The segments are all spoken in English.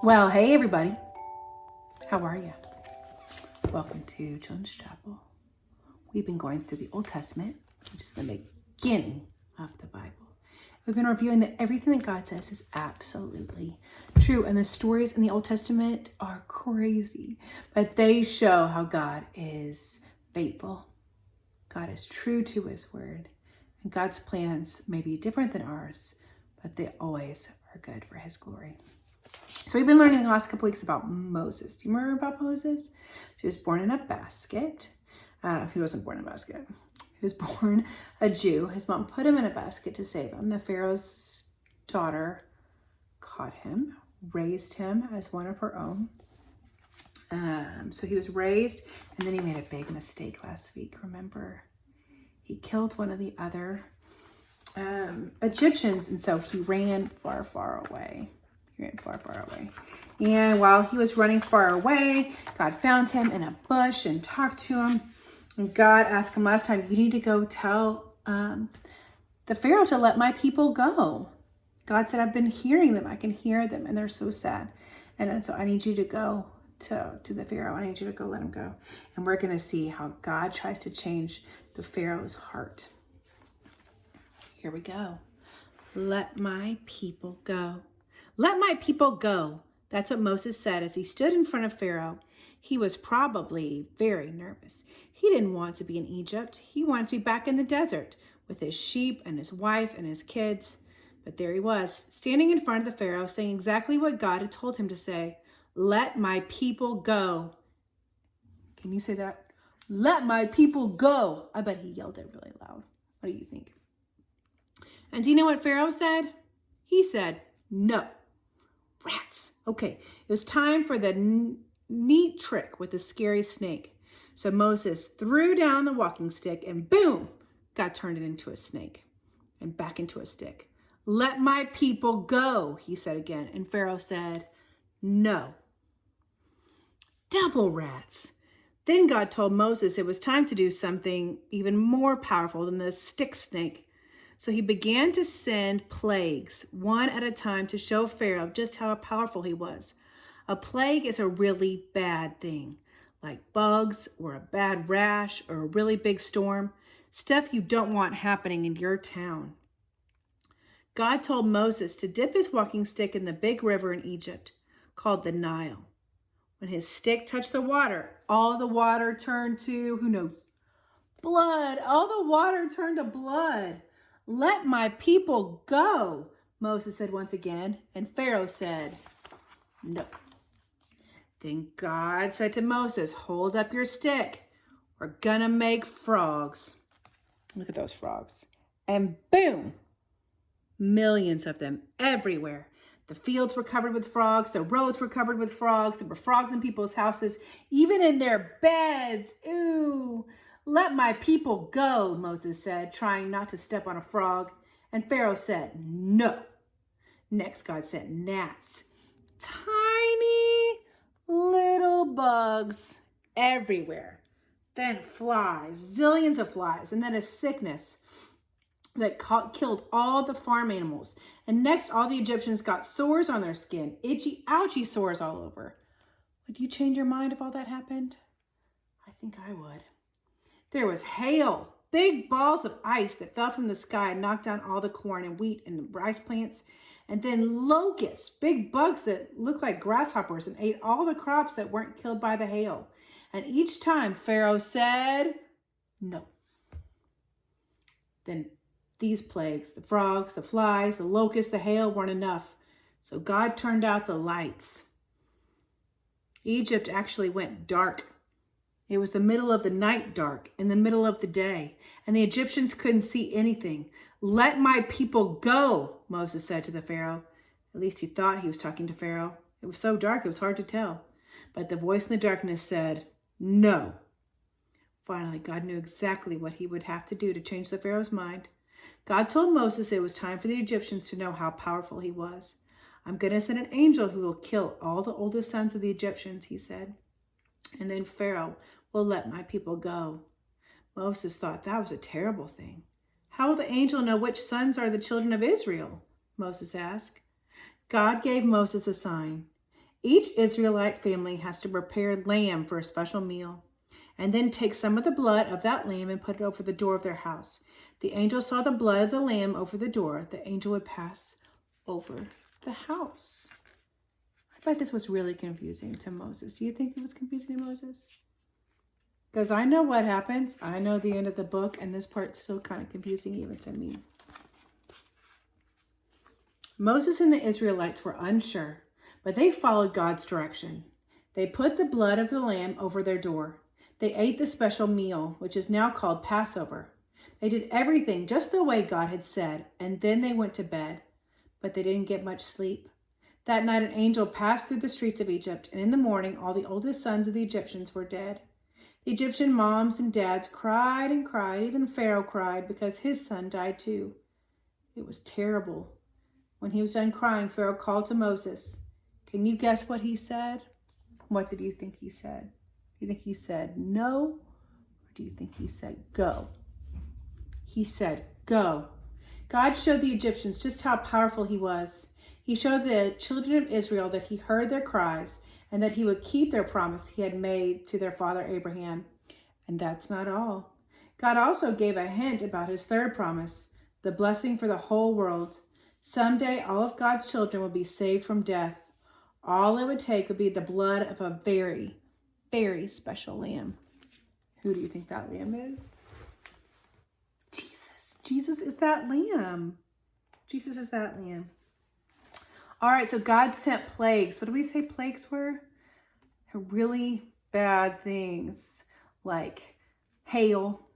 Well, hey everybody. How are you? Welcome to Jones Chapel. We've been going through the Old Testament, which is the beginning of the Bible. We've been reviewing that everything that God says is absolutely true. And the stories in the Old Testament are crazy, but they show how God is faithful. God is true to his word. And God's plans may be different than ours, but they always are good for his glory. So we've been learning the last couple weeks about Moses. Do you remember about Moses? So he was born in a basket. He wasn't born in a basket. He was born a Jew. His mom put him in a basket to save him. The Pharaoh's daughter caught him, raised him as one of her own. So he was raised, and then he made a big mistake last week. Remember, he killed one of the other Egyptians, and so he ran far, far away. He ran far, far away. And while he was running far away, God found him in a bush and talked to him. And God asked him last time, you need to go tell the Pharaoh to let my people go. God said, I've been hearing them. I can hear them, and they're so sad. And so I need you to go to the Pharaoh. I need you to go let him go. And we're going to see how God tries to change the Pharaoh's heart. Here we go. Let my people go. Let my people go. That's what Moses said as he stood in front of Pharaoh. He was probably very nervous. He didn't want to be in Egypt. He wanted to be back in the desert with his sheep and his wife and his kids. But there he was, standing in front of the Pharaoh, saying exactly what God had told him to say. Let my people go. Can you say that? Let my people go. I bet he yelled it really loud. What do you think? And do you know what Pharaoh said? He said, no. Rats. Okay, it was time for the neat trick with the scary snake. So Moses threw down the walking stick and boom, God turned it into a snake and back into a stick. Let my people go, he said again. And Pharaoh said, no. Double rats. Then God told Moses it was time to do something even more powerful than the stick snake. So he began to send plagues, one at a time, to show Pharaoh just how powerful he was. A plague is a really bad thing, like bugs or a bad rash or a really big storm, stuff you don't want happening in your town. God told Moses to dip his walking stick in the big river in Egypt called the Nile. When his stick touched the water, all the water turned to, who knows, blood. All the water turned to blood. Let my people go, Moses said once again, and Pharaoh said, no. Then God said to Moses, hold up your stick. We're gonna make frogs. Look at those frogs. And boom, millions of them everywhere. The fields were covered with frogs. The roads were covered with frogs. There were frogs in people's houses, even in their beds. Ooh. Let my people go, Moses said, trying not to step on a frog. And Pharaoh said, no. Next, God sent gnats, tiny little bugs everywhere. Then flies, zillions of flies, and then a sickness that killed all the farm animals. And next, all the Egyptians got sores on their skin, itchy, ouchy sores all over. Would you change your mind if all that happened? I think I would. There was hail, big balls of ice that fell from the sky and knocked down all the corn and wheat and the rice plants. And then locusts, big bugs that looked like grasshoppers and ate all the crops that weren't killed by the hail. And each time Pharaoh said, no. Then these plagues, the frogs, the flies, the locusts, the hail weren't enough. So God turned out the lights. Egypt actually went dark. It was the middle of the night dark, in the middle of the day, and the Egyptians couldn't see anything. Let my people go, Moses said to the Pharaoh. At least he thought he was talking to Pharaoh. It was so dark, it was hard to tell. But the voice in the darkness said, no. Finally, God knew exactly what he would have to do to change the Pharaoh's mind. God told Moses it was time for the Egyptians to know how powerful he was. I'm going to send an angel who will kill all the oldest sons of the Egyptians, he said. And then Pharaoh will let my people go. Moses thought that was a terrible thing. How will the angel know which sons are the children of Israel? Moses asked. God gave Moses a sign. Each Israelite family has to prepare lamb for a special meal, and then take some of the blood of that lamb and put it over the door of their house. The angel saw the blood of the lamb over the door. The angel would pass over the house. I bet this was really confusing to Moses. Do you think it was confusing to Moses? Because I know what happens. I know the end of the book, and this part's still kind of confusing even to me. Moses and the Israelites were unsure, but they followed God's direction. They put the blood of the lamb over their door. They ate the special meal, which is now called Passover. They did everything just the way God had said, and then they went to bed. But they didn't get much sleep. That night an angel passed through the streets of Egypt, and in the morning all the oldest sons of the Egyptians were dead. The Egyptian moms and dads cried and cried. Even Pharaoh cried because his son died too. It was terrible. When he was done crying, Pharaoh called to Moses. Can you guess what he said? What did you think he said? Do you think he said no? Or do you think he said go? He said go. God showed the Egyptians just how powerful he was. He showed the children of Israel that he heard their cries and that he would keep their promise he had made to their father Abraham. And that's not all. God also gave a hint about his third promise, the blessing for the whole world. Someday all of God's children will be saved from death. All it would take would be the blood of a very, very special lamb. Who do you think that lamb is? Jesus. Jesus is that lamb. Jesus is that lamb. All right, so God sent plagues. What do we say plagues were? Really bad things like hail,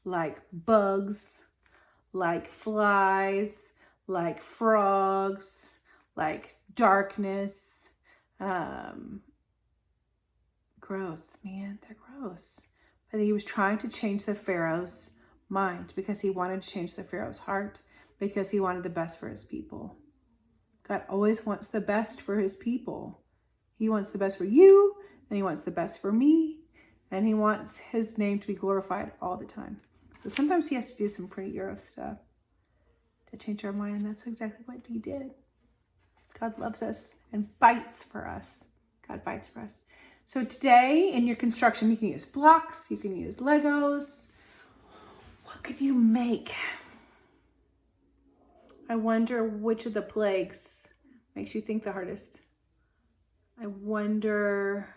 like bugs, like flies, like frogs, like darkness. Gross, man, they're gross. But he was trying to change the Pharaoh's mind because he wanted to change the Pharaoh's heart because he wanted the best for his people. God always wants the best for his people. He wants the best for you, and he wants the best for me, and he wants his name to be glorified all the time. So sometimes he has to do some pretty gross stuff to change our mind, and that's exactly what he did. God loves us and fights for us. God fights for us. So today in your construction, you can use blocks, you can use Legos. What could you make? I wonder which of the plagues makes you think the hardest. I wonder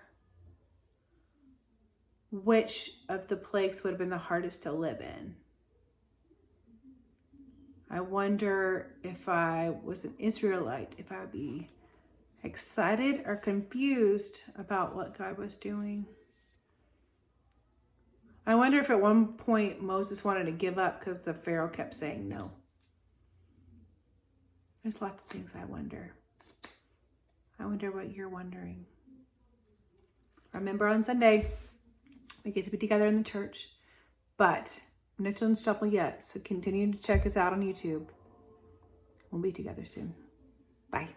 which of the plagues would have been the hardest to live in. I wonder if I was an Israelite, if I would be excited or confused about what God was doing. I wonder if at one point Moses wanted to give up because the Pharaoh kept saying no. There's lots of things I wonder. I wonder what you're wondering. Remember on Sunday, we get to be together in the church, but no children's chapel yet, so continue to check us out on YouTube. We'll be together soon. Bye.